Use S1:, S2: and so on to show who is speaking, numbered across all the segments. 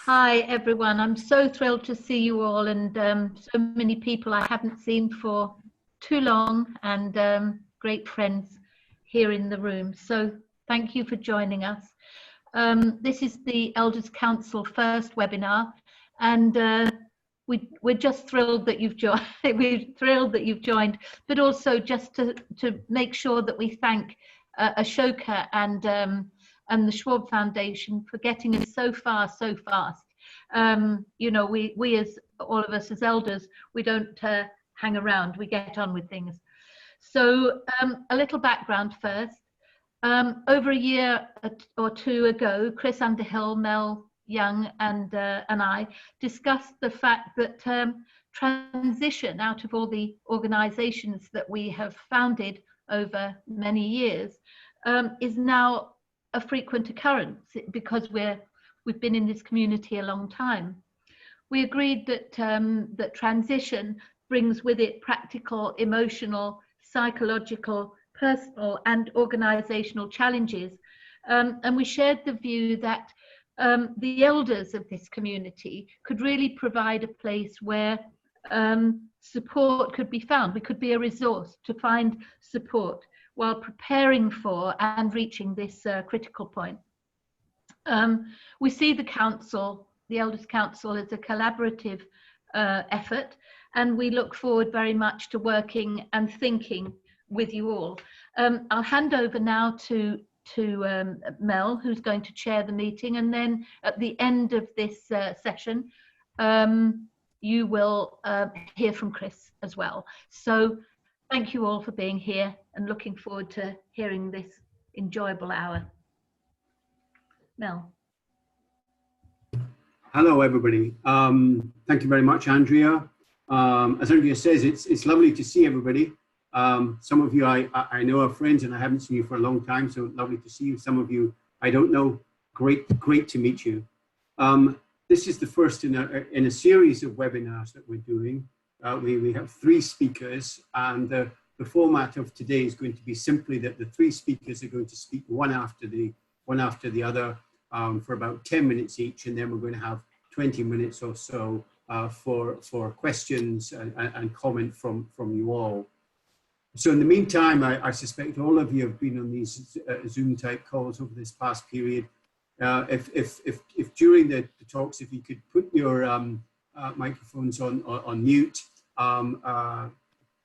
S1: Hi everyone, I'm so thrilled to see you all, and so many people I haven't seen for too long, and great friends here in the room. So thank you for joining us. This is the Elders Council first webinar, and we're just thrilled that you've joined. We're thrilled that you've joined, but also just to make sure that we thank Ashoka and the Schwab Foundation for getting us so far so fast. You know, we as all of us as elders, we don't hang around, we get on with things. So a little background first. Over a year or two ago, Chris Underhill, Mel Young and I discussed the fact that transition out of all the organizations that we have founded over many years is now a frequent occurrence because we've been in this community a long time. We agreed that that transition brings with it practical, emotional, psychological, personal and organizational challenges, and we shared the view that the elders of this community could really provide a place where support could be found. We could be a resource to find support while preparing for and reaching this critical point. We see the council, the Elders Council, as a collaborative effort, and we look forward very much to working and thinking with you all. I'll hand over now to Mel, who's going to chair the meeting, and then at the end of this session, you will hear from Chris as well. So thank you all for being here and looking forward to hearing this enjoyable hour. Mel.
S2: Hello, everybody. Thank you very much, Andrea. As Andrea says, it's lovely to see everybody. Some of you I know are friends and I haven't seen you for a long time, so lovely to see you. Some of you I don't know. Great to meet you. This is the first in a series of webinars that we're doing. We have 3 speakers, and the format of today is going to be simply that the 3 speakers are going to speak one after the other for about 10 minutes each, and then we're going to have 20 minutes or so for questions and comment from you all. So in the meantime, I suspect all of you have been on these Zoom type calls over this past period. If during the talks, if you could put your microphones on mute,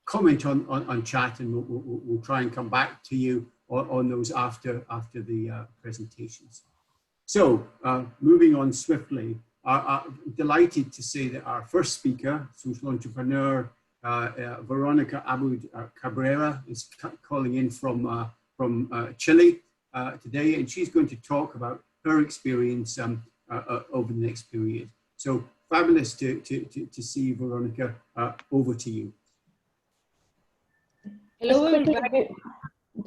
S2: comment on chat, and we'll try and come back to you on those after the presentations. So moving on swiftly, delighted to say that our first speaker, social entrepreneur, Veronica Abud Cabrera, is calling in from Chile today, and she's going to talk about her experience over the next period. So fabulous to see you, Veronica. Over to you.
S3: Hello,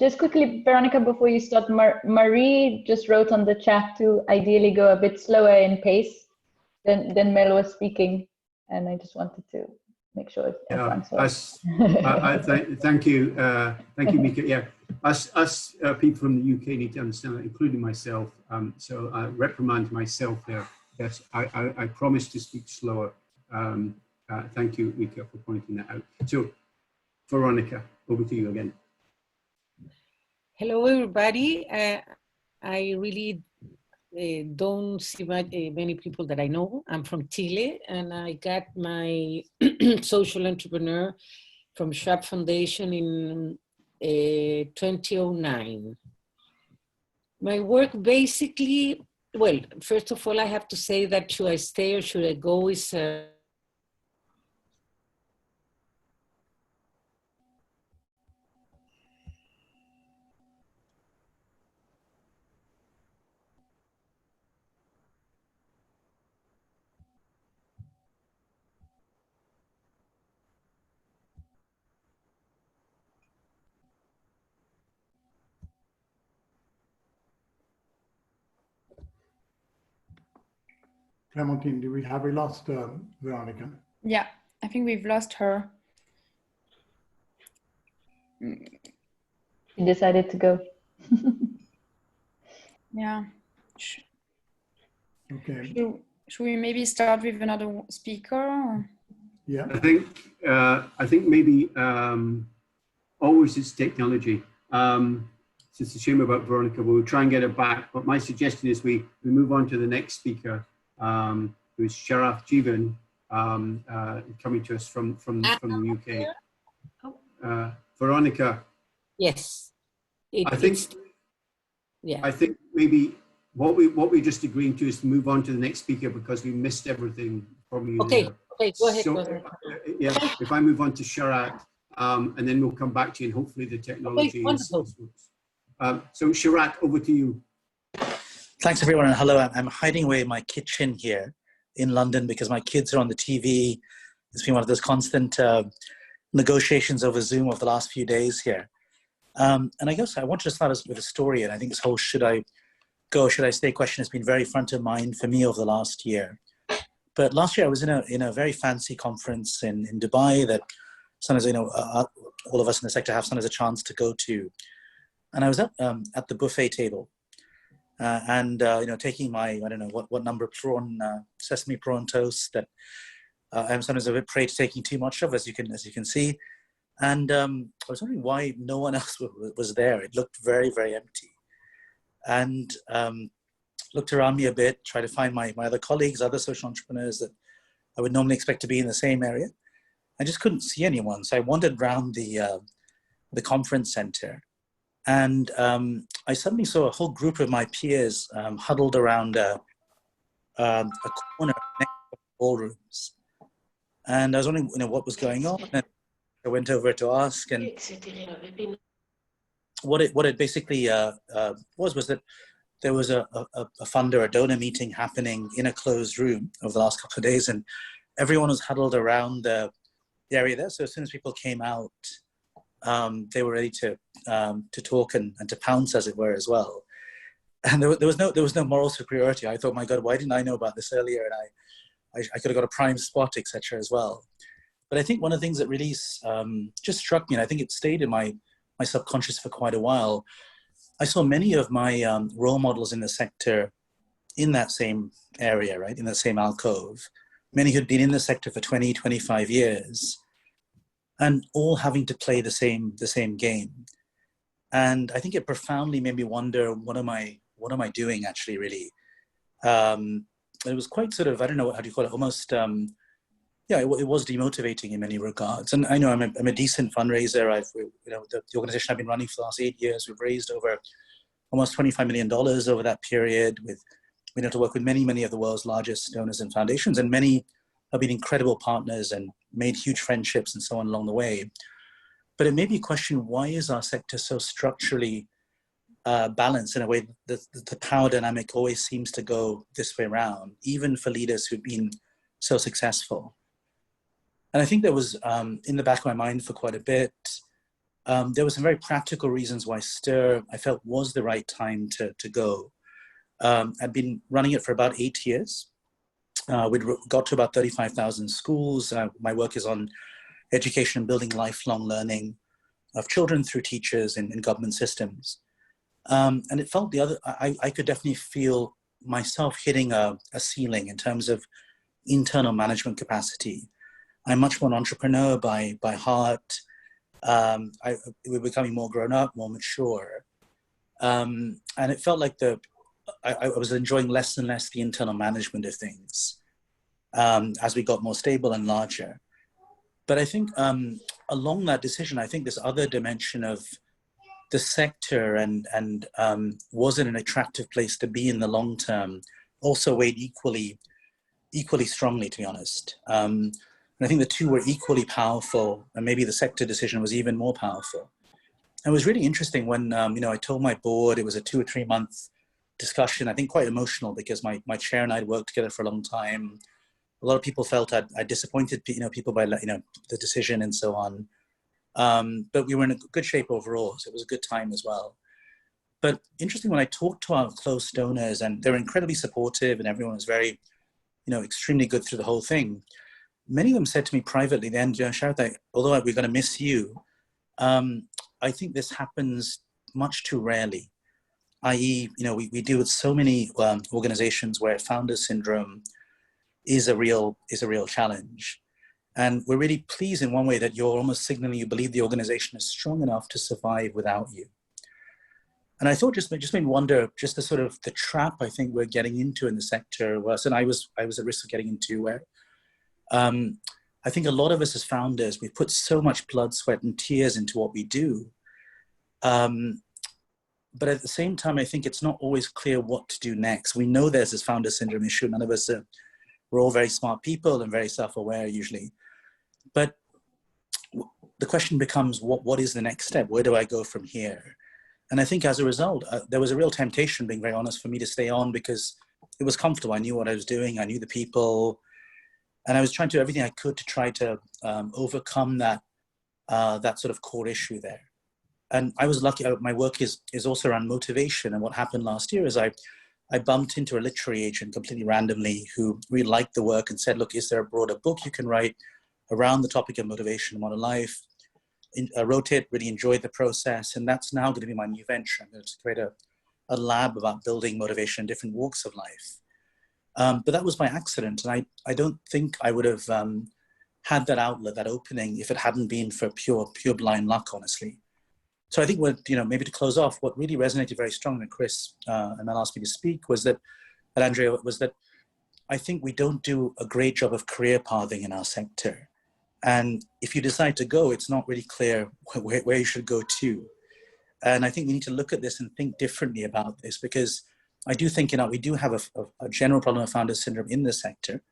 S3: just quickly, Veronica, before you start, Marie just wrote on the chat to ideally go a bit slower in pace than Mel was speaking, and I just wanted to make sure everyone saw.
S2: Thank you, Mika. Yeah, us people from the UK need to understand that, including myself. So I reprimand myself there. Yes, I promise to speak slower. Thank you, Mika, for pointing that out. So, Veronica, over to you again.
S4: Hello, everybody. I really don't see many people that I know. I'm from Chile, and I got my social entrepreneur from Schwab Foundation in 2009. My work basically, well, first of all, I have to say that should I stay or should I go is
S5: Clementine, have we lost Veronica?
S6: Yeah, I think we've lost her.
S3: She decided to go.
S6: Yeah.
S5: Okay.
S6: should we maybe start with another speaker? Or?
S5: Yeah.
S2: I think maybe always it's technology. So it's a shame about Veronica. We'll try and get it back. But my suggestion is we move on to the next speaker, who's Sharaf Jivan, coming to us from the UK. Veronica.
S4: Yes.
S2: I think maybe what we just agreeing to is to move on to the next speaker because we missed everything probably.
S4: Okay. Okay. Go ahead.
S2: So,
S4: go ahead.
S2: Yeah. If I move on to Sharat, and then we'll come back to you, and hopefully the technology is. So Sharat, over to you.
S7: Thanks everyone, and hello. I'm hiding away in my kitchen here in London because my kids are on the TV. It's been one of those constant negotiations over Zoom of the last few days here. And I guess I wanted to start with a story, and I think this whole should I go, should I stay question has been very front of mind for me over the last year. But last year I was in a very fancy conference in Dubai that sometimes, all of us in the sector have sometimes a chance to go to. And I was at the buffet table and taking my, I don't know what number prawn, sesame prawn toast that I'm sometimes a bit prey to taking too much of, as you can see. And I was wondering why no one else was there. It looked very, very empty. And looked around me a bit, tried to find my other colleagues, other social entrepreneurs that I would normally expect to be in the same area. I just couldn't see anyone. So I wandered around the conference center. And I suddenly saw a whole group of my peers huddled around a corner next to the ballrooms. And I was wondering, what was going on. And I went over to ask, and what it basically was that there was a funder, a donor meeting happening in a closed room over the last couple of days, and everyone was huddled around the area there. So as soon as people came out, they were ready to talk and to pounce, as it were, as well. And there was no moral superiority. I thought, my God, why didn't I know about this earlier? And I could have got a prime spot, etc. as well. But I think one of the things that really just struck me, and I think it stayed in my subconscious for quite a while, I saw many of my role models in the sector in that same area, right, in the same alcove, many who'd been in the sector for 20, 25 years, and all having to play the same game. And I think it profoundly made me wonder, what am I doing actually, really? It was quite sort of, I don't know, how do you call it, almost, it was demotivating in many regards. And I know I'm a decent fundraiser. The organization I've been running for the last 8 years, we've raised over almost $25 million over that period. We know to work with many of the world's largest donors and foundations, and many have been incredible partners and made huge friendships and so on along the way. But it made me question, why is our sector so structurally balanced in a way that the power dynamic always seems to go this way around, even for leaders who've been so successful? And I think there was, in the back of my mind for quite a bit, there were some very practical reasons why STIR, I felt, was the right time to go. I'd been running it for about 8 years. We'd got to about 35,000 schools. My work is on education and building lifelong learning of children through teachers in government systems. And it felt I could definitely feel myself hitting a ceiling in terms of internal management capacity. I'm much more an entrepreneur by heart. We're becoming more grown up, more mature. And it felt like I was enjoying less and less the internal management of things as we got more stable and larger. But I think along that decision, I think this other dimension of the sector and was it an attractive place to be in the long term also weighed equally strongly, to be honest. And I think the two were equally powerful, and maybe the sector decision was even more powerful. And it was really interesting when I told my board, it was a 2 or 3 month discussion, I think quite emotional, because my chair and I had worked together for a long time. A lot of people felt I disappointed people by the decision and so on. But we were in a good shape overall, so it was a good time as well. But interesting, when I talked to our close donors, and they were incredibly supportive, and everyone was very, extremely good through the whole thing. Many of them said to me privately, then, Sharath, although we're going to miss you, I think this happens much too rarely. I.e., we deal with so many organizations where founder syndrome is a real challenge. And we're really pleased in one way that you're almost signaling you believe the organization is strong enough to survive without you. And I thought just made me wonder just the sort of the trap I think we're getting into in the sector was, and I was at risk of getting into, where I think a lot of us as founders, we put so much blood, sweat and tears into what we do. But at the same time, I think it's not always clear what to do next. We know there's this founder syndrome issue. None of us we're all very smart people and very self-aware usually. But the question becomes, what is the next step? Where do I go from here? And I think as a result, there was a real temptation, being very honest, for me to stay on because it was comfortable. I knew what I was doing. I knew the people. And I was trying to do everything I could to try to overcome that sort of core issue there. And I was lucky. My work is also around motivation. And what happened last year is I bumped into a literary agent completely randomly who really liked the work and said, look, is there a broader book you can write around the topic of motivation in modern life? I wrote it, really enjoyed the process. And that's now going to be my new venture. I'm going to create a lab about building motivation in different walks of life. But that was by accident. And I don't think I would have had that outlet, that opening, if it hadn't been for pure blind luck, honestly. So I think maybe to close off, what really resonated very strongly when Chris and Mel asked me to speak was that, and Andrea, was that I think we don't do a great job of career pathing in our sector. And if you decide to go, it's not really clear where you should go to. And I think we need to look at this and think differently about this, because I do think we do have a general problem of founder syndrome in the sector,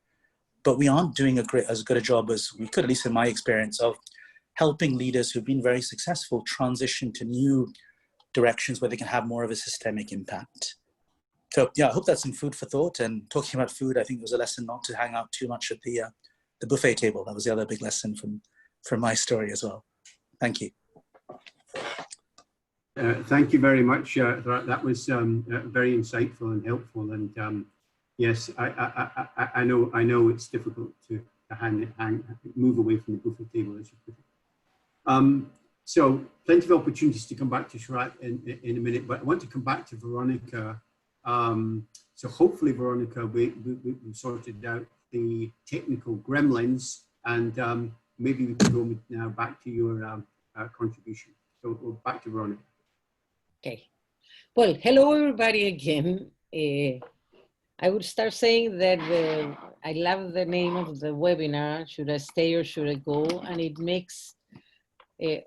S7: but we aren't doing as good a job as we could, at least in my experience, of helping leaders who've been very successful transition to new directions where they can have more of a systemic impact. So yeah, I hope that's some food for thought. And talking about food, I think it was a lesson not to hang out too much at the buffet table. That was the other big lesson from my story as well. Thank you.
S2: Thank you very much. That was very insightful and helpful. And yes, I know it's difficult to move away from the buffet table, as you put it. So plenty of opportunities to come back to Sharat in a minute, but I want to come back to Veronica. So hopefully, Veronica, we sorted out the technical gremlins, and maybe we can go now back to your contribution. So back to Veronica.
S4: Okay. Well, hello everybody again. I would start saying that I love the name of the webinar, Should I Stay or Should I Go? And it makes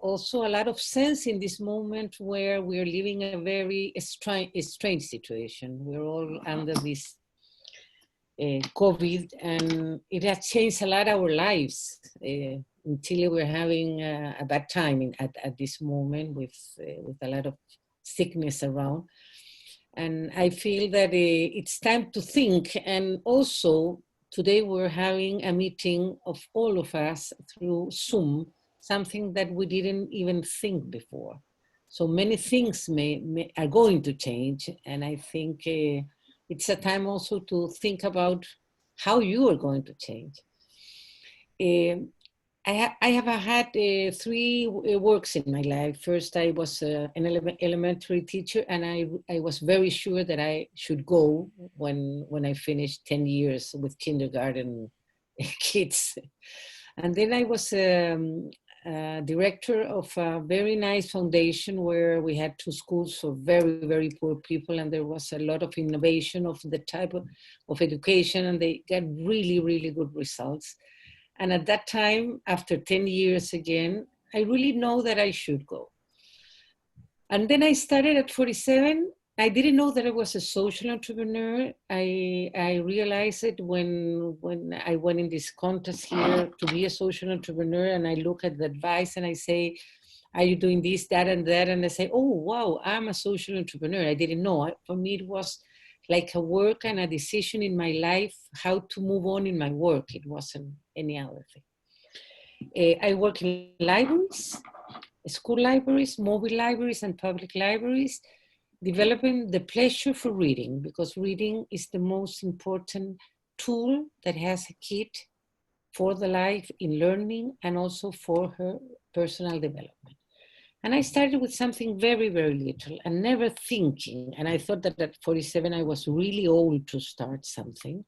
S4: also a lot of sense in this moment where we're living a very strange situation. We're all under this COVID, and it has changed a lot our lives. In Chile, we're having a bad time at this moment with a lot of sickness around. And I feel that it's time to think. And also, today we're having a meeting of all of us through Zoom, something that we didn't even think before. So many things are going to change. And I think it's a time also to think about how you are going to change. I have had 3 works in my life. First, I was an elementary teacher, and I was very sure that I should go when I finished 10 years with kindergarten kids. And then I was director of a very nice foundation where we had 2 schools for very, very poor people, and there was a lot of innovation of the type of education, and they got really, really good results. And at that time, after 10 years again, I really know that I should go. And then I started at 47. I didn't know that I was a social entrepreneur. I realized it when I went in this contest here to be a social entrepreneur, and I look at the advice and I say, are you doing this, that, and that? And I say, oh, wow, I'm a social entrepreneur. I didn't know. For me, it was like a work and a decision in my life, how to move on in my work. It wasn't any other thing. I work in libraries, school libraries, mobile libraries, and public libraries, developing the pleasure for reading, because reading is the most important tool that has a kid for the life in learning and also for her personal development. And I started with something very, very little and never thinking. And I thought that at 47, I was really old to start something.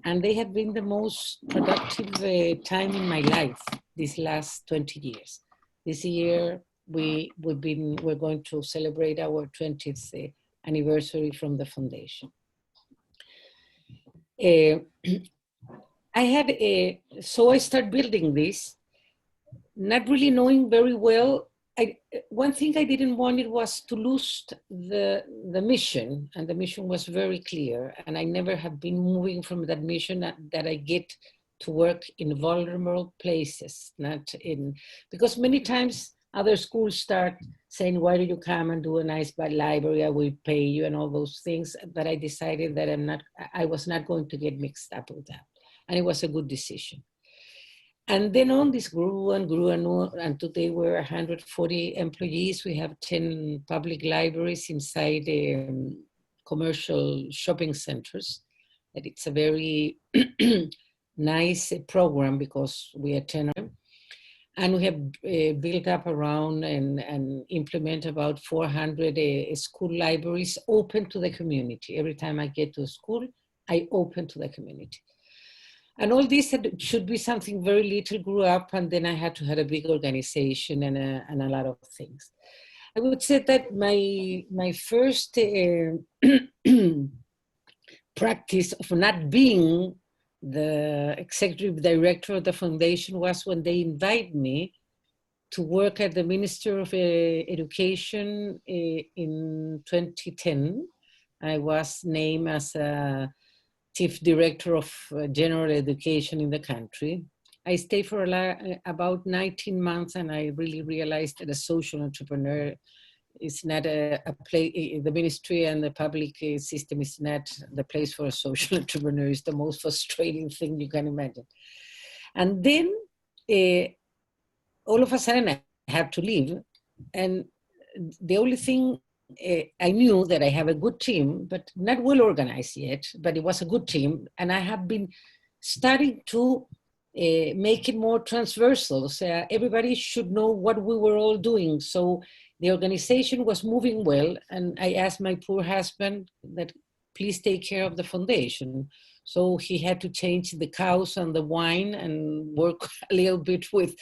S4: And they have been the most productive time in my life these last 20 years. This year, we're going to celebrate our 20th anniversary from the foundation. So I started building this, not really knowing very well. One thing I didn't want it was to lose the mission, and the mission was very clear. And I never have been moving from that mission that I get to work in vulnerable places, because many times other schools start saying, why do you come and do a nice library? I will pay you and all those things. But I decided that I was not going to get mixed up with that. And it was a good decision. And then on this grew and grew and today we're 140 employees. We have 10 public libraries inside commercial shopping centers. And it's a very nice program because we are 10 of them. And we have built up around and implement about 400 school libraries open to the community. Every time I get to a school, I open to the community. And all this should be something very little grew up, and then I had to have a big organization and a lot of things. I would say that my first practice of not being the executive director of the foundation was when they invited me to work at the Minister of Education in 2010. I was named as a Chief Director of General Education in the country. I stayed for about 19 months, and I really realized that a social entrepreneur is not a place. The ministry and the public system is not the place for a social entrepreneur. It's the most frustrating thing you can imagine. And then all of a sudden I have to leave. And the only thing I knew that I have a good team, but not well organized yet, but it was a good team. And I have been starting to make it more transversal. So everybody should know what we were all doing. So the organization was moving well. And I asked my poor husband that please take care of the foundation. So he had to change the cows and the wine and work a little bit with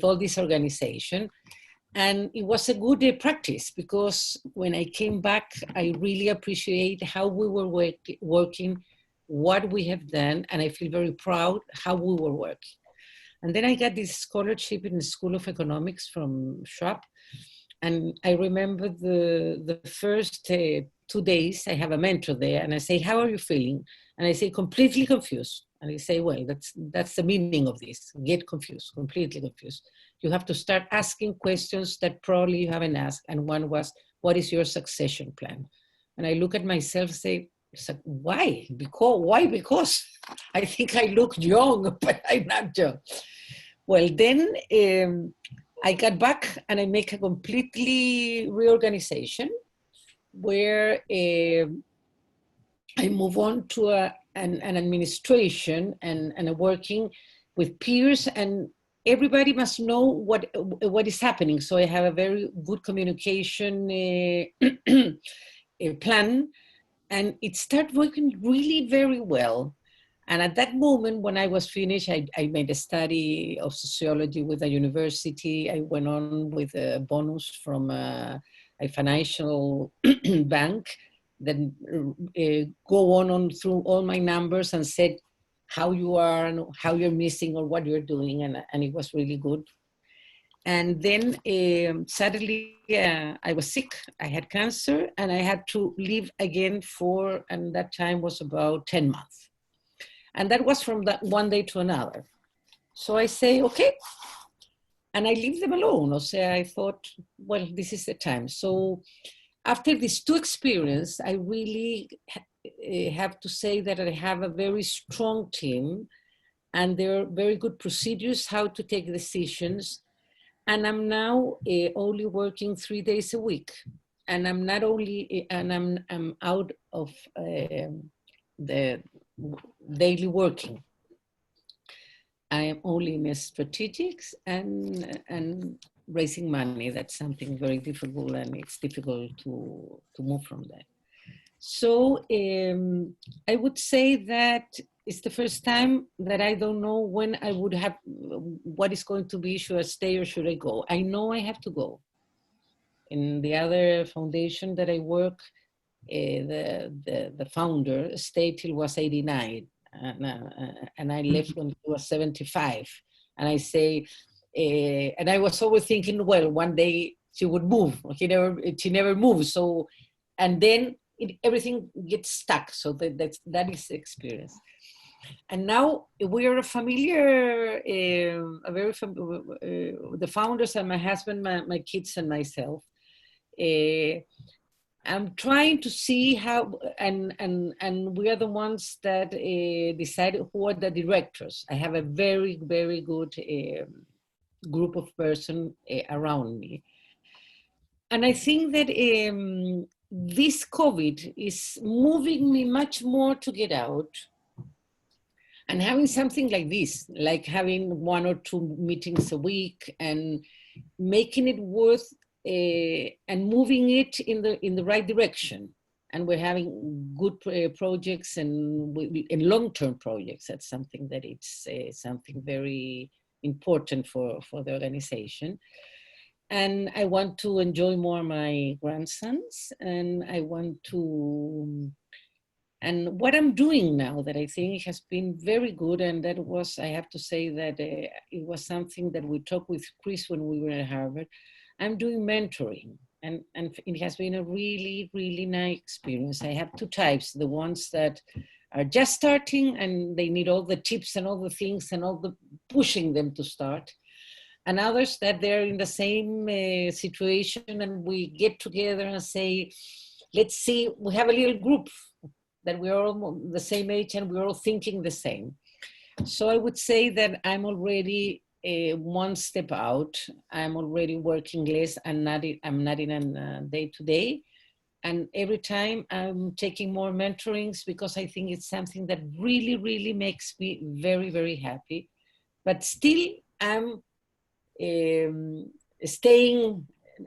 S4: all this organization. And it was a good practice because when I came back, I really appreciate how we were working, what we have done, and I feel very proud how we were working. And then I got this scholarship in the School of Economics from Schwab. And I remember the first 2 days, I have a mentor there, and I say, how are you feeling? And I say, completely confused. And they say, well, that's the meaning of this. Get confused, completely confused. You have to start asking questions that probably you haven't asked. And one was, what is your succession plan? And I look at myself and say, why? Why? Because I think I look young, but I'm not young. Well, then I got back and I make a completely reorganization where I move on to an administration and a working with peers, and everybody must know what is happening. So I have a very good communication plan, and it started working really very well. And at that moment, when I was finished, I made a study of sociology with a university. I went on with a bonus from a financial bank, then go on through all my numbers and said how you are and how you're missing or what you're doing. And it was really good. And then suddenly I was sick. I had cancer and I had to leave again and that time was about 10 months. And that was from that one day to another. So I say, okay. And I leave them alone. So I thought, well, this is the time. So after these two experiences, I really have to say that I have a very strong team and there are very good procedures how to take decisions. And I'm now only working 3 days a week. And I'm not only, and I'm out of the daily working. I am only in strategics and raising money. That's something very difficult, and it's difficult to move from that. So I would say that it's the first time that I don't know when I would have, what is going to be, should I stay or should I go? I know I have to go. In the other foundation that I work, the founder stayed till was 89, and I left when he was 75. And I say, and I was always thinking, well, one day she would move. She never moved. So, and then everything gets stuck. So that is the experience. And now we are familiar, the founders and my husband, my kids and myself. I'm trying to see how, and we are the ones that decide who are the directors. I have a very, very good group of persons around me. And I think that this COVID is moving me much more to get out. And having something like this, like having 1 or 2 meetings a week and making it worth and moving it in the right direction. And we're having good projects and long-term projects. That's something that it's something very important for the organization. And I want to enjoy more my grandsons, and I want to, and what I'm doing now that I think has been very good, and that was, I have to say that it was something that we talked with Chris when we were at Harvard. I'm doing mentoring, and it has been a really, really nice experience. I have 2 types, the ones that are just starting and they need all the tips and all the things and all the pushing them to start. And others that they're in the same situation, and we get together and say, let's see, we have a little group that we're all the same age and we're all thinking the same. So I would say that I'm already 1 step out. I'm already working less. I'm not in a day-to-day. And every time I'm taking more mentorings because I think it's something that really, really makes me very, very happy. But still, I'm staying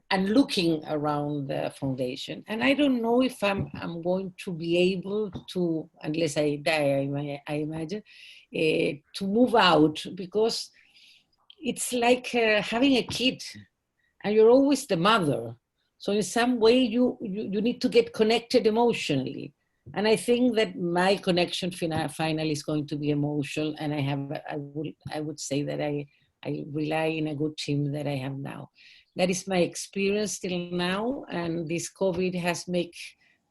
S4: and looking around the foundation. And I don't know if I'm going to be able to, unless I die, I imagine, to move out, because it's like having a kid and you're always the mother. So in some way you need to get connected emotionally. And I think that my connection finally is going to be emotional. And I would say that I rely in a good team that I have now. That is my experience till now. And this COVID has made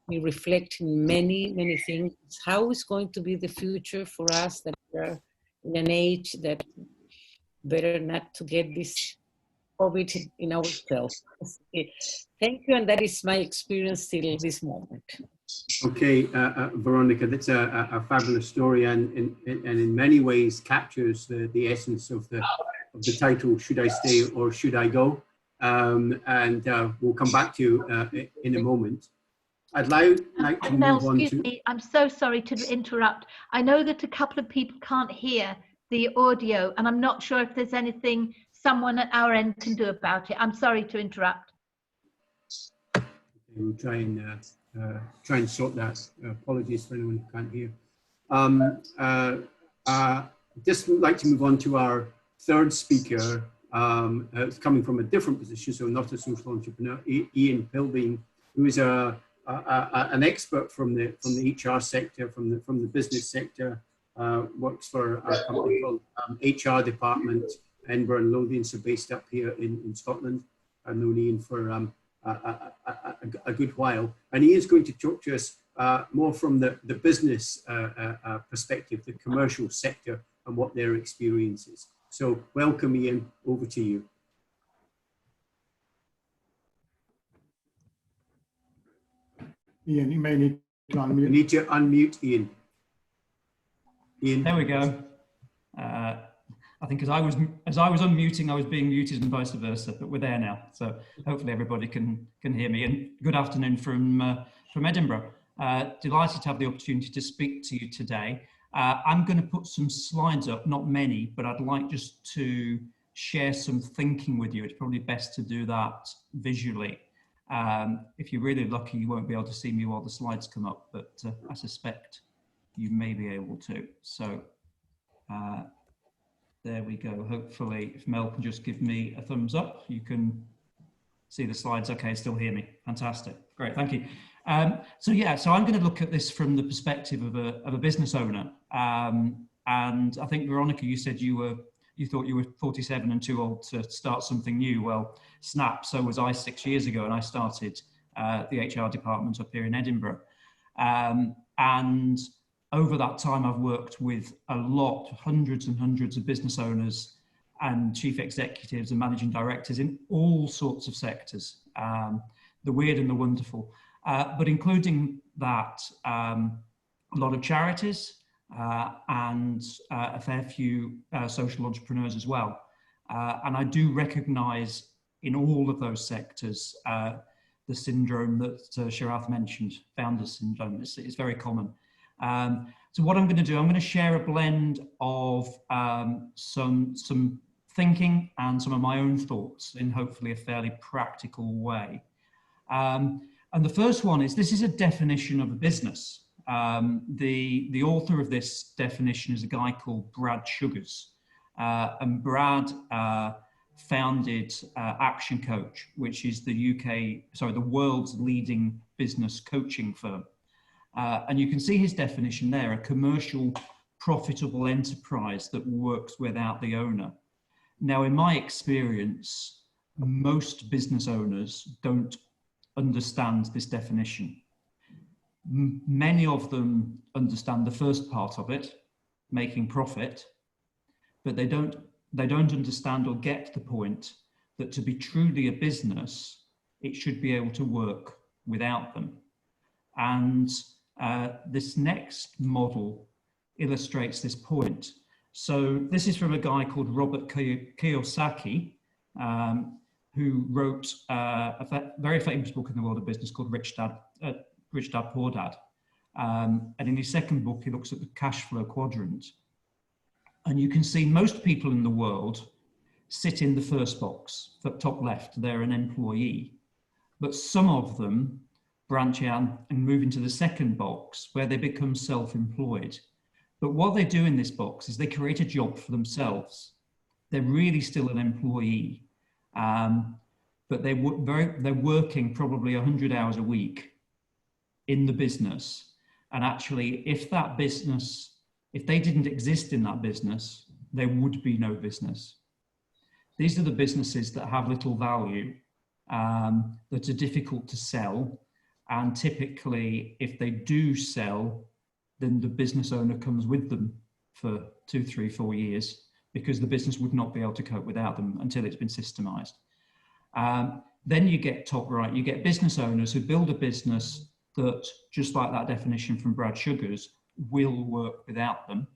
S4: me reflect in many, many things. How is going to be the future for us that we're in an age that better not to get this COVID in ourselves. Thank you, and that is my experience till this moment.
S2: Okay, Veronica, that's a fabulous story, and in many ways captures the essence of the title, Should I Stay or Should I Go? And we'll come back to you in a moment. I'd like to move on to...
S1: Excuse me, I'm so sorry to interrupt. I know that a couple of people can't hear the audio, and I'm not sure if there's anything someone at our end can do about it. I'm sorry to interrupt.
S2: We'll try and sort that. Apologies for anyone who can't hear. Just would like to move on to our 3rd speaker. It's coming from a different position, so not a social entrepreneur, Ian Pilving, who is an expert from the HR sector, from the business sector. Works for a company called HR Department, Edinburgh and Lothian, so based up here in Scotland. I've known Ian for a good while. And he is going to talk to us more from the business perspective, the commercial sector, and what their experience is. So welcome, Ian, over to you.
S5: Ian, you may need to unmute.
S2: You need to unmute, Ian. Ian.
S8: There we go. I think as I was unmuting, I was being muted and vice versa, but we're there now. So hopefully everybody can hear me. And good afternoon from Edinburgh. Delighted to have the opportunity to speak to you today. I'm going to put some slides up, not many, but I'd like just to share some thinking with you. It's probably best to do that visually. If you're really lucky, you won't be able to see me while the slides come up, but I suspect you may be able to. So there we go. Hopefully, if Mel can just give me a thumbs up, you can see the slides. Okay, still hear me. Fantastic. Great, thank you. So yeah, so I'm going to look at this from the perspective of a business owner. And I think, Veronica, you said you thought you were 47 and too old to start something new. Well, snap, so was I 6 years ago, and I started the HR department up here in Edinburgh. And over that time, I've worked with a lot, hundreds and hundreds of business owners and chief executives and managing directors in all sorts of sectors, the weird and the wonderful, but including that, a lot of charities and a fair few social entrepreneurs as well. And I do recognize in all of those sectors the syndrome that Sharath mentioned, founder's syndrome. It's very common. So what I'm going to do, I'm going to share a blend of some thinking and some of my own thoughts in hopefully a fairly practical way. And the first one is, this is a definition of a business. The author of this definition is a guy called Brad Sugars. And Brad founded Action Coach, which is the world's leading business coaching firm. And you can see his definition there, a commercial, profitable enterprise that works without the owner. Now, in my experience, most business owners don't understand this definition. Many of them understand the first part of it, making profit, but they don't understand or get the point that to be truly a business, it should be able to work without them. And this next model illustrates this point. So this is from a guy called Robert Kiyosaki, who wrote a very famous book in the world of business called Rich Dad, Poor Dad. And in his second book, he looks at the cash flow quadrant. And you can see most people in the world sit in the first box, the top left, they're an employee. But some of them branch out and move into the second box where they become self-employed. But what they do in this box is they create a job for themselves. They're really still an employee, but they're working probably 100 hours a week in the business. And actually, if they didn't exist in that business, there would be no business. These are the businesses that have little value, that are difficult to sell. And typically, if they do sell, then the business owner comes with them for 2, 3, 4 years, because the business would not be able to cope without them until it's been systemized. Then you get top right, you get business owners who build a business that, just like that definition from Brad Sugars, will work without them.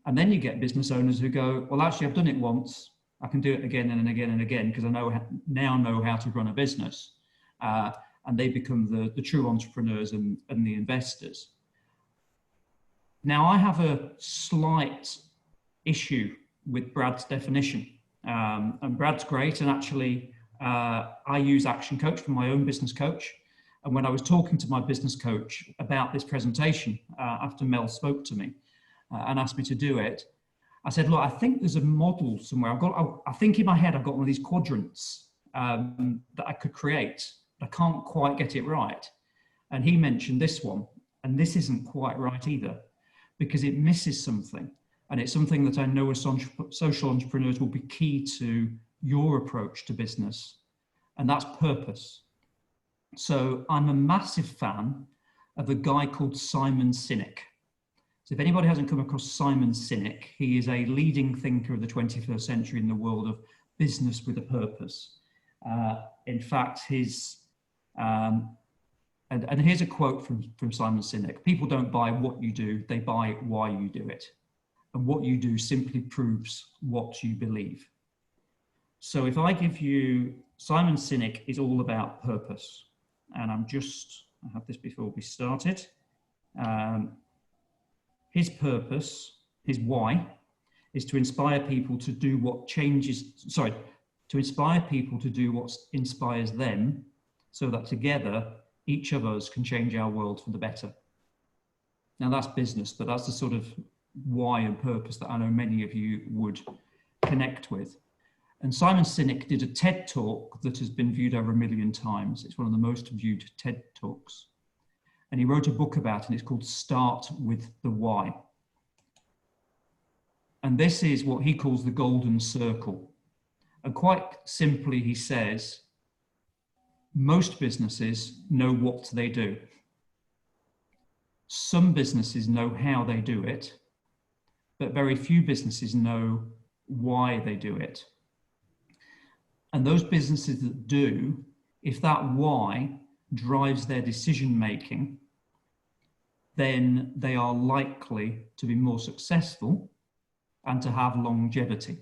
S8: And then you get business owners who go, well, actually, I've done it once. I can do it again and again and again because I now know how to run a business. And they become the true entrepreneurs and the investors. Now, I have a slight issue with Brad's definition. And Brad's great. And actually, I use Action Coach for my own business coach. And when I was talking to my business coach about this presentation, after Mel spoke to me and asked me to do it, I said, look, I think there's a model somewhere. I think in my head, I've got one of these quadrants that I could create. I can't quite get it right. And he mentioned this one, and this isn't quite right either, because it misses something. And it's something that I know as social entrepreneurs will be key to your approach to business, and that's purpose. So I'm a massive fan of a guy called Simon Sinek. So if anybody hasn't come across Simon Sinek, he is a leading thinker of the 21st century in the world of business with a purpose. In fact, and here's a quote from Simon Sinek: people don't buy what you do, they buy why you do it. And what you do simply proves what you believe. So if I give you, Simon Sinek is all about purpose. And I had this before we started. His purpose, his why, is to inspire people to do what inspire people to do what inspires them, so that together, each of us can change our world for the better. Now that's business, but that's the sort of why and purpose that I know many of you would connect with. And Simon Sinek did a TED talk that has been viewed over 1 million times. It's one of the most viewed TED talks. And he wrote a book about it, and it's called Start with the Why. And this is what he calls the golden circle. And quite simply, he says, most businesses know what they do. Some businesses know how they do it, but very few businesses know why they do it. And those businesses that do, if that why drives their decision making, then they are likely to be more successful and to have longevity.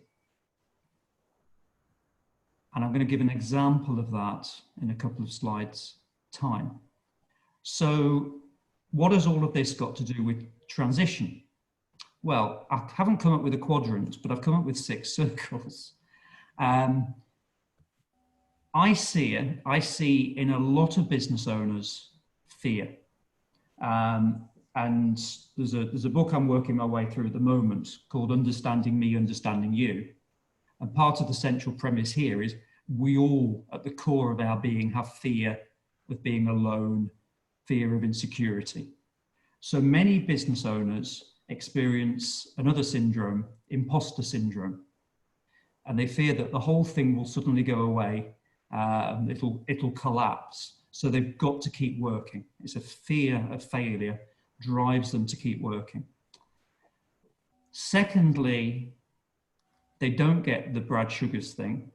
S8: And I'm going to give an example of that in a couple of slides' time. So what has all of this got to do with transition? Well, I haven't come up with a quadrant, but I've come up with 6 circles. I see in a lot of business owners fear. And there's a book I'm working my way through at the moment called Understanding Me, Understanding You. And part of the central premise here is we all, at the core of our being, have fear of being alone, fear of insecurity. So many business owners experience another syndrome, imposter syndrome. And they fear that the whole thing will suddenly go away, it'll collapse. So they've got to keep working. It's a fear of failure drives them to keep working. Secondly, they don't get the Brad Sugars thing,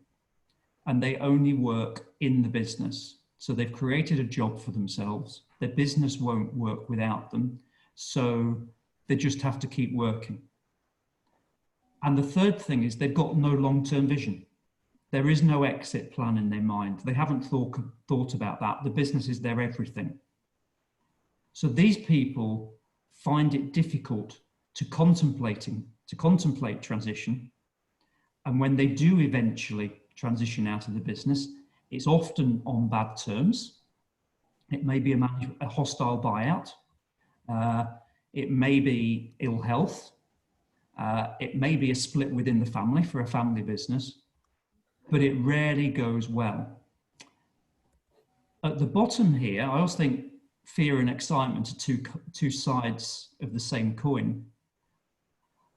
S8: and they only work in the business. So they've created a job for themselves. Their business won't work without them. So they just have to keep working. And the third thing is they've got no long-term vision. There is no exit plan in their mind. They haven't thought about that. The business is their everything. So these people find it difficult to contemplate transition. And when they do eventually transition out of the business, it's often on bad terms. It may be a hostile buyout. It may be ill health. It may be a split within the family for a family business, but it rarely goes well. At the bottom here, I also think fear and excitement are two sides of the same coin.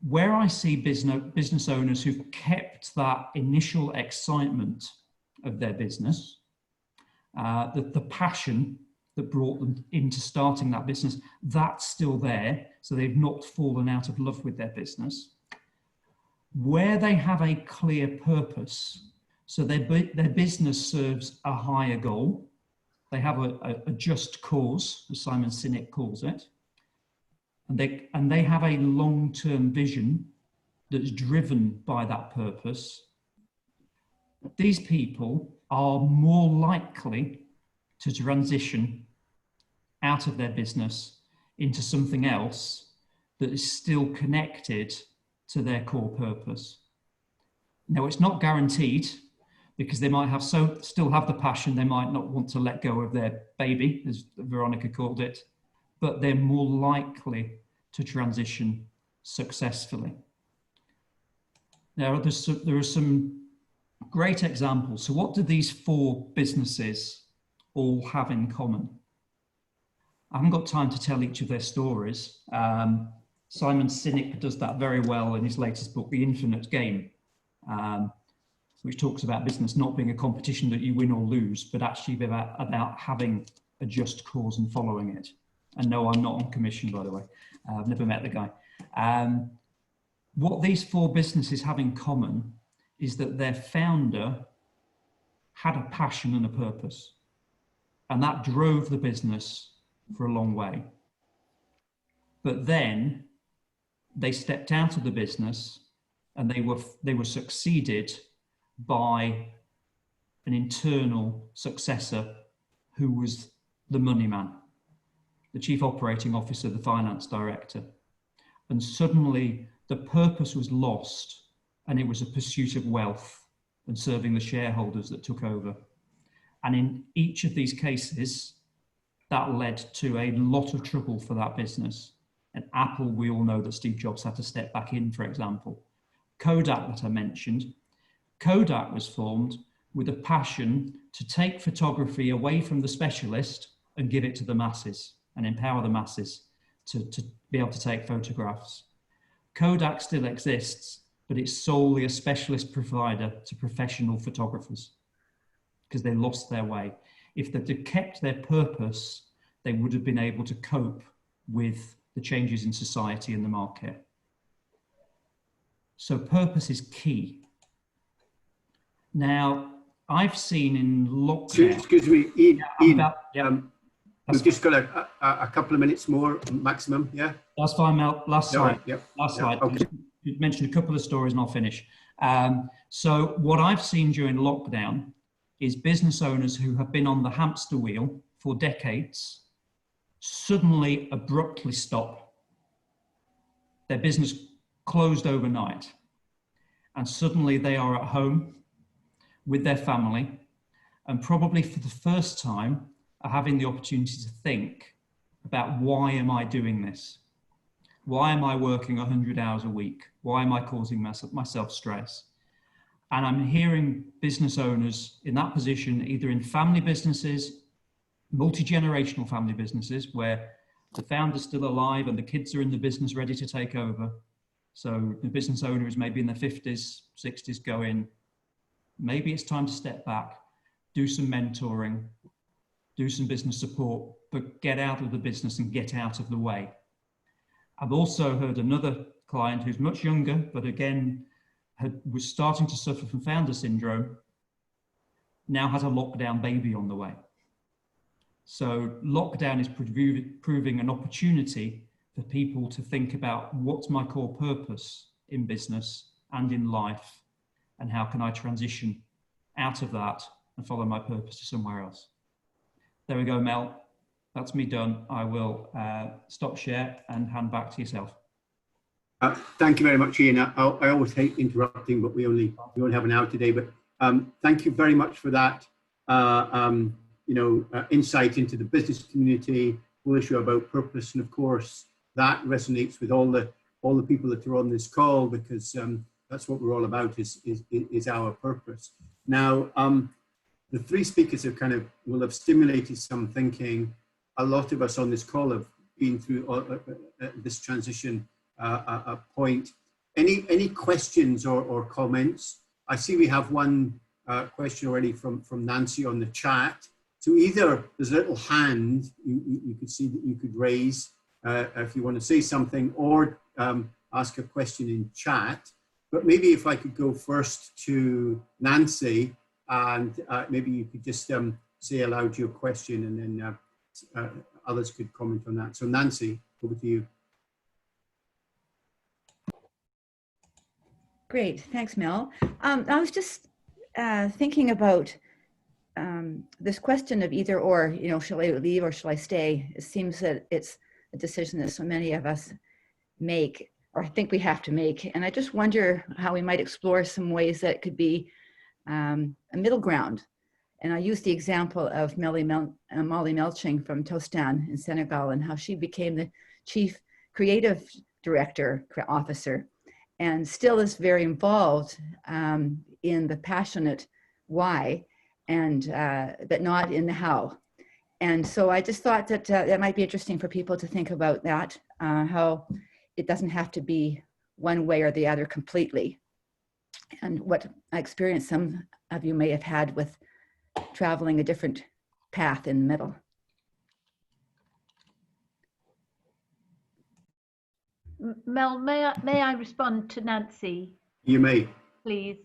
S8: Where I see business owners who've kept that initial excitement of their business, the passion that brought them into starting that business, that's still there. So they've not fallen out of love with their business. Where they have a clear purpose, so their business serves a higher goal. They have a just cause, as Simon Sinek calls it. And they have a long-term vision that's driven by that purpose. These people are more likely to transition out of their business into something else that is still connected to their core purpose. Now, it's not guaranteed, because they might still have the passion. They might not want to let go of their baby, as Veronica called it, but they're more likely to transition successfully. Now, there are some great examples. So what do these 4 businesses all have in common? I haven't got time to tell each of their stories. Simon Sinek does that very well in his latest book, The Infinite Game, which talks about business not being a competition that you win or lose, but actually about having a just cause and following it. And no, I'm not on commission, by the way. I've never met the guy. What these 4 businesses have in common is that their founder had a passion and a purpose, and that drove the business for a long way. But then they stepped out of the business, and they were succeeded by an internal successor who was the money man, the chief operating officer, the finance director. And suddenly the purpose was lost, and it was a pursuit of wealth and serving the shareholders that took over. And in each of these cases, that led to a lot of trouble for that business. And Apple, we all know that Steve Jobs had to step back in, for example. Kodak that I mentioned, Kodak was formed with a passion to take photography away from the specialist and give it to the masses and empower the masses to be able to take photographs. Kodak still exists, but it's solely a specialist provider to professional photographers because they lost their way. If they'd kept their purpose, they would have been able to cope with the changes in society and the market. So purpose is key. Now, I've seen in lockdown...
S2: Excuse me, Ian, we've just got a couple of minutes more maximum, yeah?
S8: That's fine, Mel. Last slide.
S2: Yep.
S8: Last slide.
S2: Okay.
S8: You mentioned a couple of stories and I'll finish. So what I've seen during lockdown is business owners who have been on the hamster wheel for decades suddenly abruptly stop. Their business closed overnight and suddenly they are at home with their family and probably for the first time are having the opportunity to think about why am I doing this? Why am I working 100 hours a week? Why am I causing myself stress? And I'm hearing business owners in that position, either in family businesses, multi-generational family businesses, where the founder's still alive and the kids are in the business ready to take over. So the business owner is maybe in their 50s, 60s going, maybe it's time to step back, do some mentoring, do some business support, but get out of the business and get out of the way. I've also heard another client who's much younger, but again, was starting to suffer from founder syndrome, now has a lockdown baby on the way. So lockdown is proving an opportunity for people to think about what's my core purpose in business and in life, and how can I transition out of that and follow my purpose to somewhere else. There we go, Mel. That's me done. I will stop share and hand back to yourself.
S2: Thank you very much, Ian. I always hate interrupting, but we only have an hour today. But thank you very much for that. Insight into the business community, whole issue about purpose, and of course that resonates with all the people that are on this call, because that's what we're all about, is our purpose. Now, the three speakers will have stimulated some thinking. A lot of us on this call have been through this transition point. Any questions or comments? I see we have one question already from Nancy on the chat. So either there's a little hand you could see that you could raise if you want to say something, or ask a question in chat. But maybe if I could go first to Nancy, and maybe you could just say aloud your question, and then others could comment on that. So Nancy, over to you.
S9: Great, thanks, Mel. I was just thinking about this question of either or, shall I leave or shall I stay? It seems that it's a decision that so many of us make, or I think we have to make. And I just wonder how we might explore some ways that could be a middle ground. And I use the example of Molly Melching from Tostan in Senegal, and how she became the chief creative officer, and still is very involved in the passionate why, and but not in the how. And so I just thought that that might be interesting for people to think about that, how it doesn't have to be one way or the other completely. And what experience some of you may have had with traveling a different path in the middle.
S1: Mel, may I respond to Nancy?
S2: You may.
S1: Please.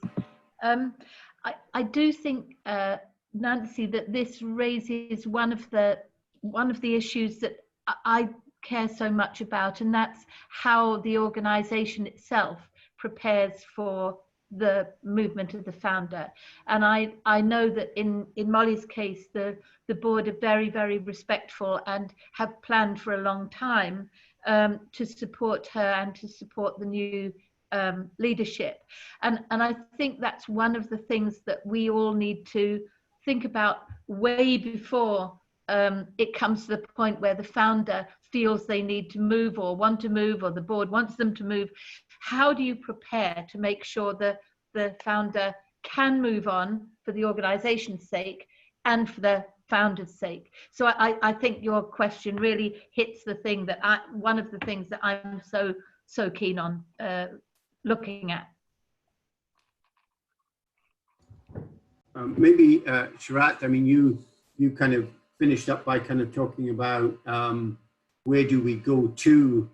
S1: I do think, Nancy, that this raises one of the issues that I care so much about, and that's how the organization itself prepares for the movement of the founder. And I know that in Molly's case, the board are very, very respectful and have planned for a long time to support her and to support the new leadership. And I think that's one of the things that we all need to think about way before it comes to the point where the founder feels they need to move or want to move, or the board wants them to move, how do you prepare to make sure that the founder can move on for the organization's sake and for the founder's sake? So I think your question really hits the thing that one of the things that I'm so keen on looking at.
S2: Maybe Sharat, I mean, you kind of finished up by kind of talking about where do we go to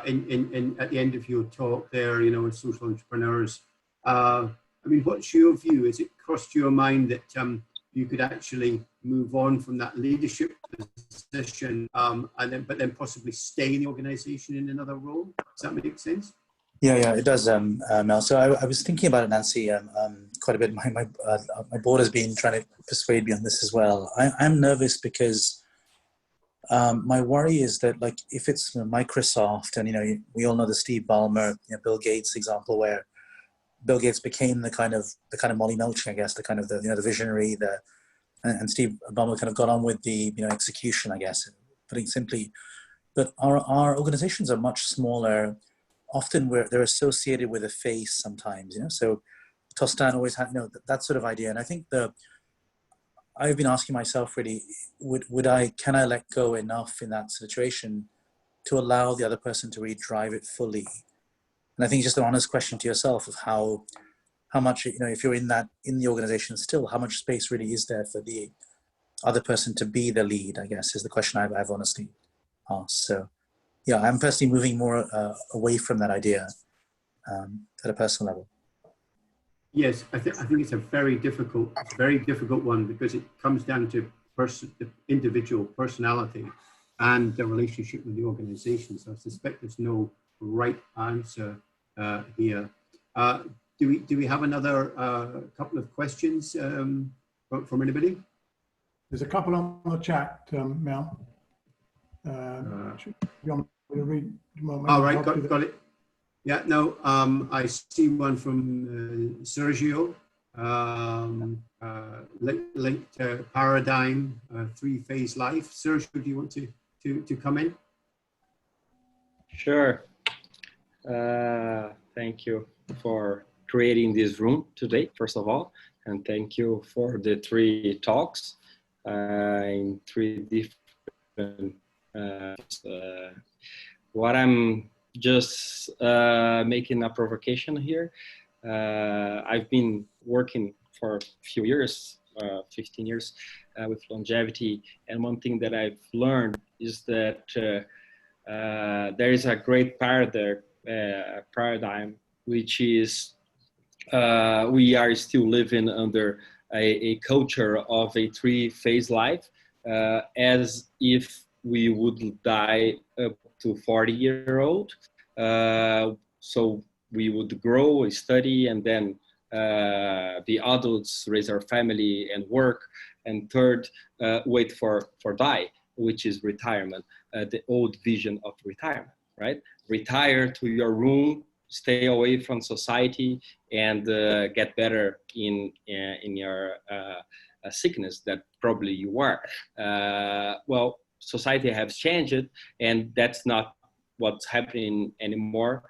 S2: in at the end of your talk there, you know, as social entrepreneurs. I mean, what's your view? Has it crossed your mind that you could actually move on from that leadership position but then possibly stay in the organization in another role? Does that make sense?
S7: Yeah, it does, Mel. So I was thinking about it, Nancy, quite a bit. My board has been trying to persuade me on this as well. I'm nervous because my worry is that, like, if it's Microsoft, and we all know the Steve Ballmer, Bill Gates example, where Bill Gates became the kind of Molly Melching, I guess, the kind of the visionary, and Steve Ballmer kind of got on with the execution, I guess, putting it simply. But our organizations are much smaller. Often they're associated with a face sometimes, So Tostan always had, that sort of idea. And I think I've been asking myself really, can I let go enough in that situation to allow the other person to really drive it fully? And I think it's just an honest question to yourself of how much, if you're in the organization still, how much space really is there for the other person to be the lead, I guess, is the question I've honestly asked. So yeah, I'm personally moving more away from that idea at a personal level.
S2: Yes, I think it's a very difficult one, because it comes down to the individual personality and the relationship with the organization. So I suspect there's no right answer here. Do we have another couple of questions from anybody?
S5: There's a couple on the chat, Mel.
S2: All right, got it. Yeah, no, I see one from Sergio, linked to Paradigm, three-phase life. Sergio, do you want to come in?
S10: Sure. Thank you for creating this room today, first of all, and thank you for the 3 talks in 3 different what I'm just making a provocation here. I've been working for a few years, 15 years with longevity, and one thing that I've learned is that there is a great paradigm, which is we are still living under a culture of a 3-phase life, as if we would die up to 40-year-old. So we would grow, study, and then be adults, raise our family and work. And third, wait for die, which is retirement, the old vision of retirement, right? Retire to your room, stay away from society, and get better in your sickness that probably you are. Well, society has changed, and that's not what's happening anymore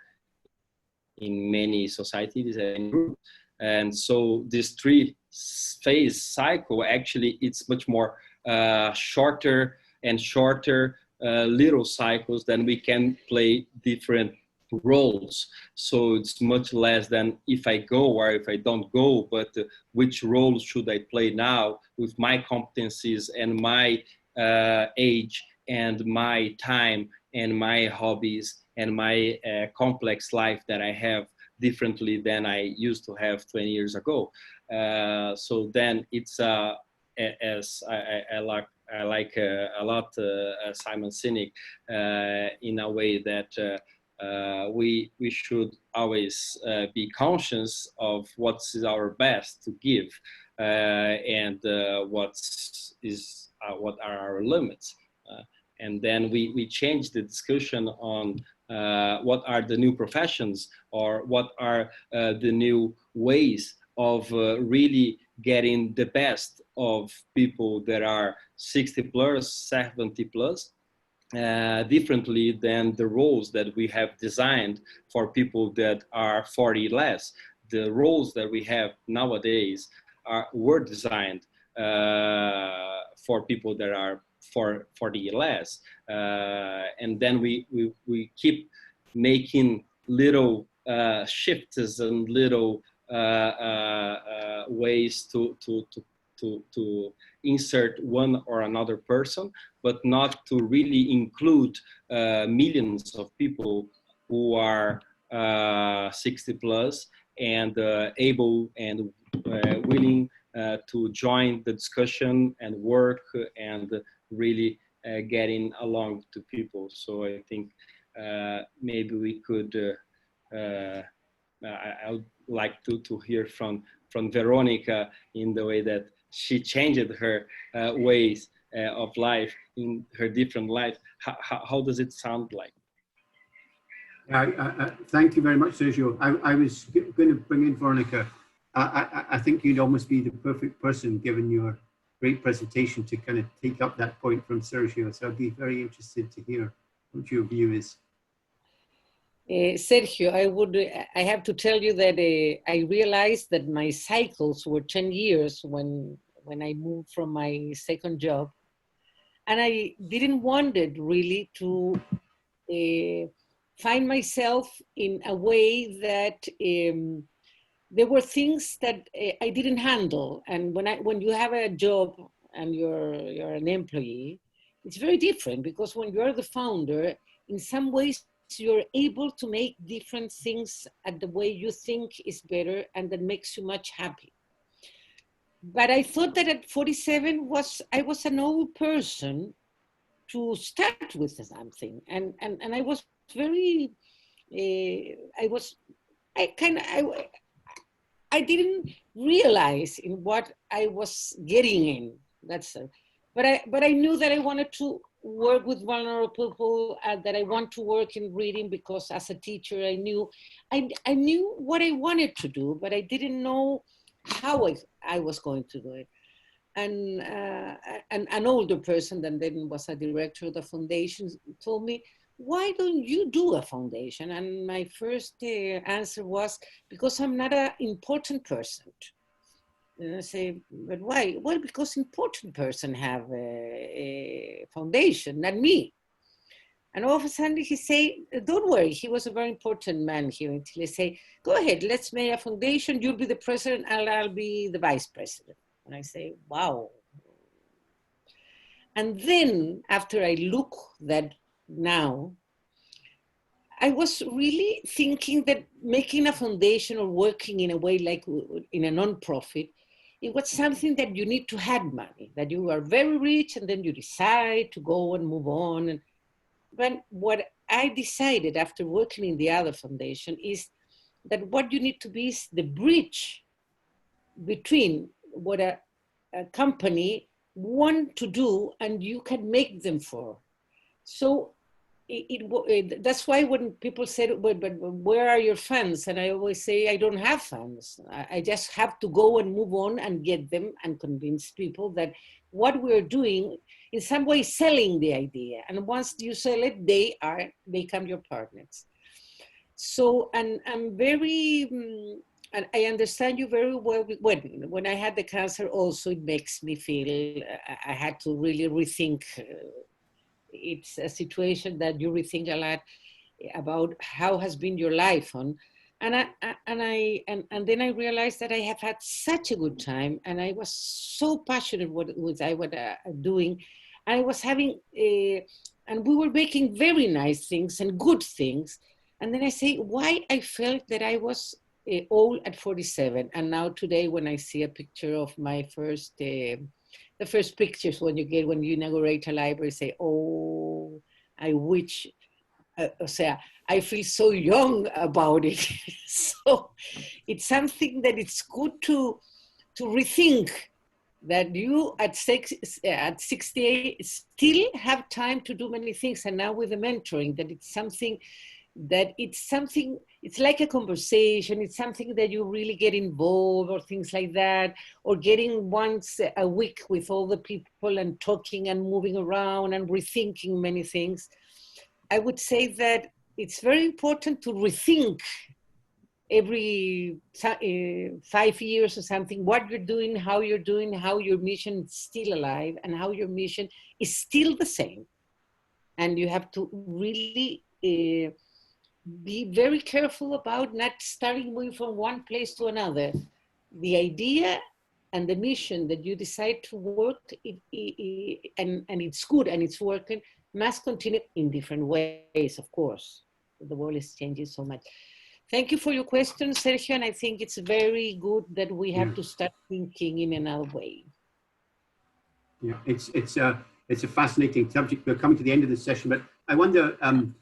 S10: in many societies and groups. And so this 3-phase cycle, actually, it's much more shorter and shorter little cycles, then we can play different roles. So it's much less than if I go or if I don't go, but which role should I play now with my competencies and my age and my time and my hobbies and my complex life that I have differently than I used to have 20 years ago. So then it's as I like a lot Simon Sinek in a way that we should always be conscious of what is our best to give and what are our limits. And then we change the discussion on what are the new professions, or what are the new ways of really getting the best of people that are 60 plus, 70 plus, differently than the roles that we have designed for people that are 40 less. The roles that we have nowadays were designed for people that are 40 less. And then we keep making little shifts and little ways to insert one or another person, but not to really include millions of people who are 60 plus and able and willing to join the discussion and work and really getting along to people. So I think maybe we could, I would like to hear from Veronica in the way that she changed her ways of life in her different life. How does it sound like?
S2: Thank you very much, Sergio. I was going to bring in Veronica. I think you'd almost be the perfect person, given your great presentation, to kind of take up that point from Sergio. So I'd be very interested to hear what your view is.
S4: Sergio, I have to tell you that I realized that my cycles were 10 years when I moved from my second job. And I didn't want it really to find myself in a way that there were things that I didn't handle. And when you have a job and you're an employee, it's very different, because when you're the founder, in some ways you're able to make different things at the way you think is better, and that makes you much happy. But I thought that at 47 I was an old person to start with something, and I was very I didn't realize in what I was getting in. But I knew that I wanted to work with vulnerable people, that I want to work in reading, because as a teacher I knew what I wanted to do, but I didn't know how I was going to do it. And an older person that then was a director of the foundation told me, why don't you do a foundation? And my first answer was, because I'm not an important person. And I say, but why? Well, because important person have a foundation, not me. And all of a sudden he say, don't worry. He was a very important man here in Chile. Say, go ahead, let's make a foundation. You'll be the president and I'll be the vice president. And I say, wow. And then after I look that now, I was really thinking that making a foundation or working in a way like in a non-profit, it was something that you need to have money, that you are very rich and then you decide to go and move on. But what I decided after working in the other foundation is that what you need to be is the bridge between what a company want to do and you can make them for. So that's why when people say, but where are your funds? And I always say, I don't have funds. I just have to go and move on and get them and convince people that what we're doing, in some way, selling the idea. And once you sell it, they become your partners. So, and I'm very, and I understand you very well. When I had the cancer also, it makes me feel I had to really rethink. It's a situation that you rethink a lot about how has been your life on. And then I realized that I have had such a good time and I was so passionate what I was doing. I was having, and we were making very nice things and good things. And then I say, why I felt that I was old at 47. And now today when I see a picture of my first, the first pictures when you inaugurate a library, say, oh, I wish, I feel so young about it. So it's something that it's good to rethink, that you at 68 still have time to do many things. And now with the mentoring, that it's something that it's something, it's like a conversation, it's something that you really get involved or things like that, or getting once a week with all the people and talking and moving around and rethinking many things. I would say that it's very important to rethink every 5 years or something, what you're doing, how your mission is still alive and how your mission is still the same. And you have to really be very careful about not starting moving from one place to another. The idea and the mission that you decide to work, and it's good and it's working, must continue in different ways, of course. The world is changing so much. Thank you for your question, Sergio, and I think it's very good that we have to start thinking in another way.
S2: Yeah, it's a fascinating subject. We're coming to the end of the session, but I wonder,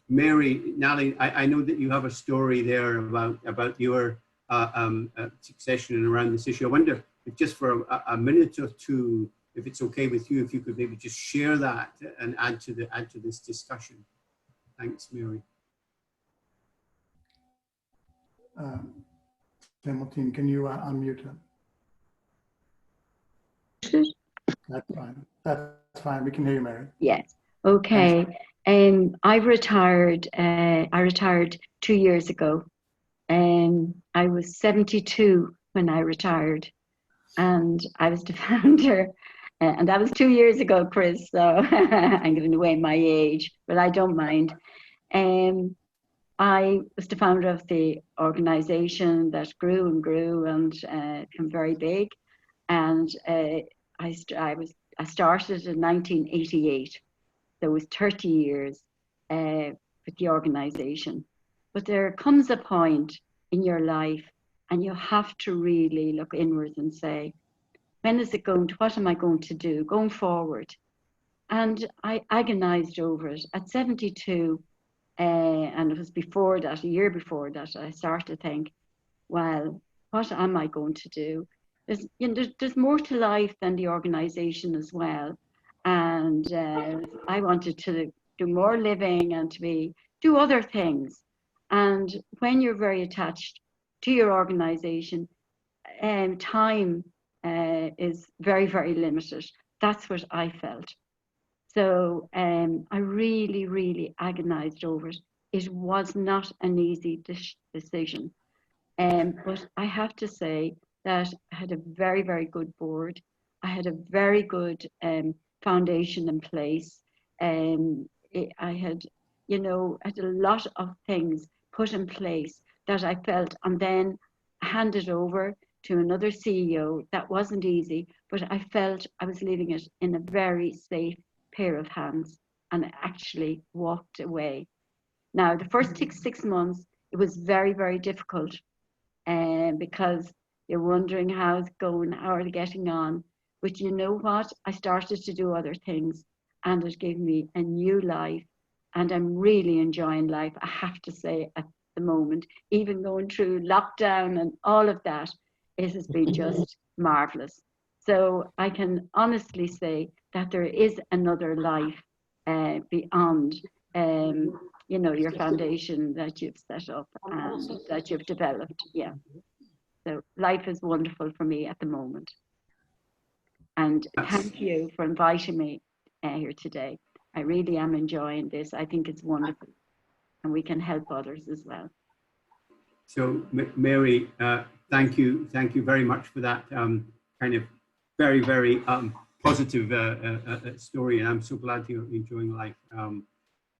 S2: Mary, Natalie, I know that you have a story there about your succession and around this issue. I wonder if just for a minute or two, if it's okay with you, if you could maybe just share that and add to this discussion. Thanks, Mary.
S5: Timothy, can you unmute her? That's fine. That's fine. We can hear you, Mary.
S11: Yes. Okay. I retired 2 years ago. I was 72 when I retired, and I was the founder. And that was 2 years ago, Chris. So I'm giving away my age, but I don't mind. I was the founder of the organization that grew and grew and became very big. And I started in 1988. There was 30 years with the organization. But there comes a point in your life and you have to really look inwards and say, when is it going to, what am I going to do going forward? And I agonized over it at 72. And it was before that, a year before that, I started to think, well, what am I going to do? There's more to life than the organization as well. And I wanted to do more living and to do other things. And when you're very attached to your organization, time is very, very limited. That's what I felt. So I really, really agonized over it. It was not an easy decision. But I have to say that I had a very, very good board. I had a very good foundation in place. I had, had a lot of things put in place that I felt, and then handed over to another CEO. That wasn't easy, but I felt I was leaving it in a very safe pair of hands, and I actually walked away. Now, the first 6 months, it was very, very difficult, because you're wondering how it's going, how are they getting on. But you know what? I started to do other things, and it gave me a new life, and I'm really enjoying life, I have to say, at the moment. Even going through lockdown and all of that, it has been just marvelous. So I can honestly say that there is another life beyond, your foundation that you've set up and that you've developed. Yeah. So life is wonderful for me at the moment. And thank you for inviting me here today. I really am enjoying this. I think it's wonderful, and we can help others as well.
S2: So, Mary, thank you very much for that kind of very, very positive story, and I'm so glad you're enjoying life.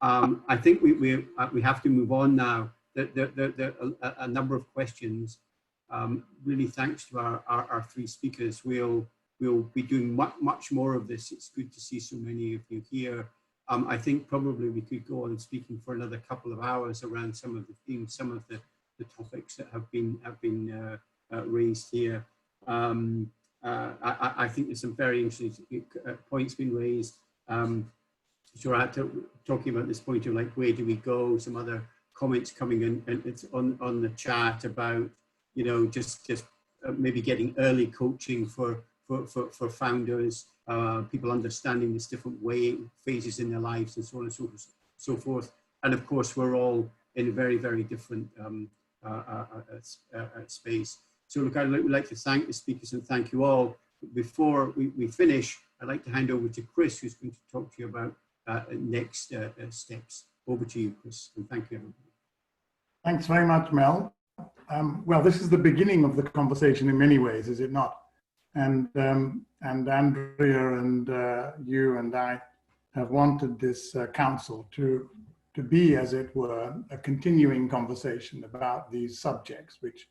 S2: I think we have to move on now. There are a number of questions. Really, thanks to our three speakers. We'll be doing much more of this. It's good to see so many of you here. I think probably we could go on speaking for another couple of hours around some of the themes, some of the topics that have been raised here. I think there's some very interesting points been raised. Surat talking about this point of like, where do we go? Some other comments coming in, and it's on the chat about, just maybe getting early coaching for founders, people understanding this different phases in their lives, and so on and so forth. And of course, we're all in a very, very different space. So look, I would like to thank the speakers and thank you all. Before we finish, I'd like to hand over to Chris, who's going to talk to you about next steps. Over to you, Chris, and thank you, everybody.
S5: Thanks very much, Mel. Well, this is the beginning of the conversation in many ways, is it not? And Andrea and you and I have wanted this council to be, as it were, a continuing conversation about these subjects, which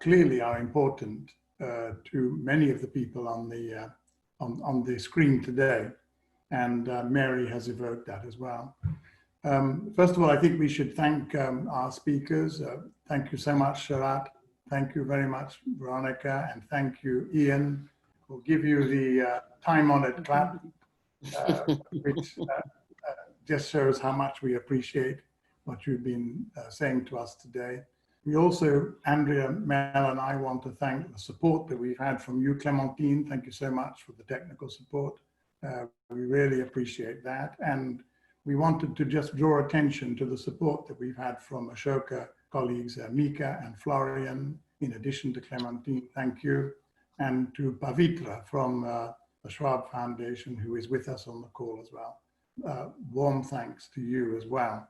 S5: clearly are important to many of the people on the screen today. And Mary has evoked that as well. First of all, I think we should thank our speakers. Thank you so much, Sharat. Thank you very much, Veronica. And thank you, Ian. We'll give you the time-honored clap, which just shows how much we appreciate what you've been saying to us today. We also, Andrea, Mel, and I want to thank the support that we've had from you, Clementine. Thank you so much for the technical support. We really appreciate that. And we wanted to just draw attention to the support that we've had from Ashoka colleagues, Mika and Florian, in addition to Clementine, thank you. And to Pavitra from the Schwab Foundation, who is with us on the call as well. Warm thanks to you as well.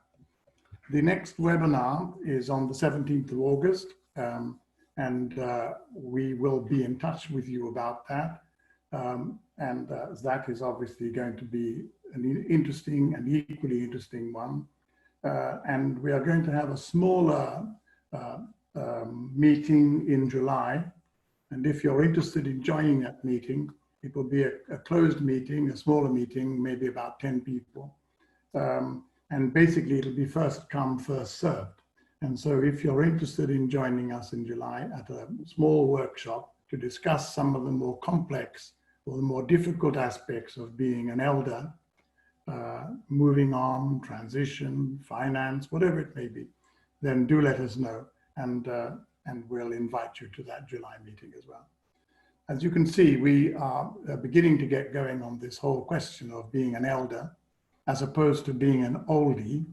S5: The next webinar is on the 17th of August, and we will be in touch with you about that. That is obviously going to be an interesting and equally interesting one. And we are going to have a smaller meeting in July. And if you're interested in joining that meeting, it will be a closed meeting, a smaller meeting, maybe about 10 people. And basically it'll be first come, first served. And so if you're interested in joining us in July at a small workshop to discuss some of the more complex or the more difficult aspects of being an elder, moving on, transition, finance, whatever it may be, then do let us know, and we'll invite you to that July meeting as well. As you can see, we are beginning to get going on this whole question of being an elder as opposed to being an oldie.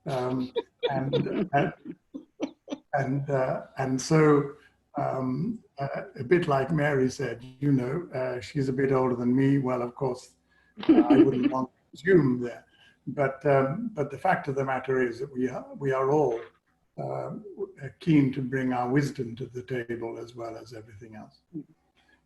S5: And so a bit like Mary said, you know, she's a bit older than me. Well, of course, I wouldn't want to assume that. But the fact of the matter is that we are all keen to bring our wisdom to the table as well as everything else.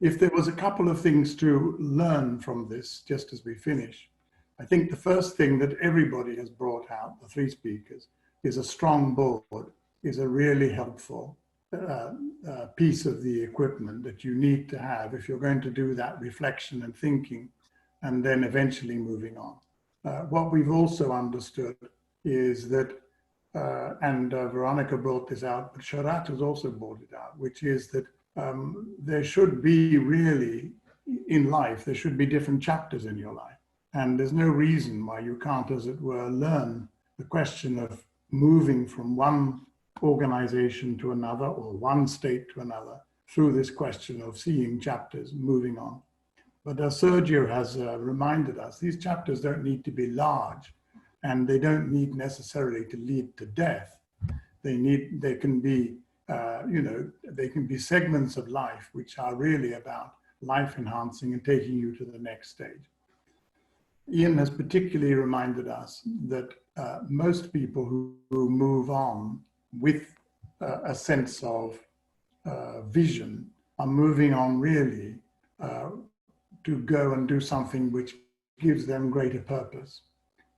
S5: If there was a couple of things to learn from this, just as we finish, I think the first thing that everybody has brought out, the three speakers, is a strong board, is a really helpful piece of the equipment that you need to have if you're going to do that reflection and thinking and then eventually moving on. What we've also understood is that, and Veronica brought this out, but Sharat has also brought it out, which is that there should be really, in life, there should be different chapters in your life. And there's no reason why you can't, as it were, learn the question of moving from one organization to another or one state to another through this question of seeing chapters moving on. But as Sergio has reminded us, these chapters don't need to be large, and they don't need necessarily to lead to death. They can be, you know, they can be segments of life which are really about life enhancing and taking you to the next stage. Ian has particularly reminded us that most people who move on with a sense of vision are moving on really to go and do something which gives them greater purpose.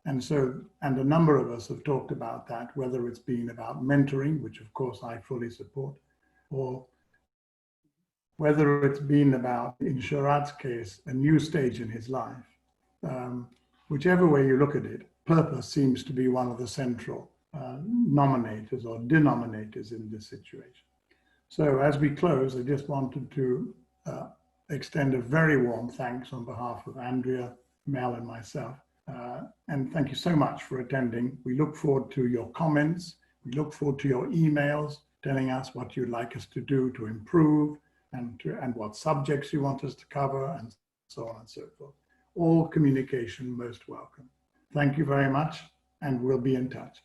S5: And so, and a number of us have talked about that, whether it's been about mentoring, which of course I fully support, or whether it's been about, in Sharat's case, a new stage in his life. Whichever way you look at it, purpose seems to be one of the central nominators or denominators in this situation. So as we close, I just wanted to extend a very warm thanks on behalf of Andrea, Mel, and myself. And thank you so much for attending. We look forward to your comments. We look forward to your emails telling us what you'd like us to do to improve and what subjects you want us to cover and so on and so forth. All communication most welcome. Thank you very much, and we'll be in touch.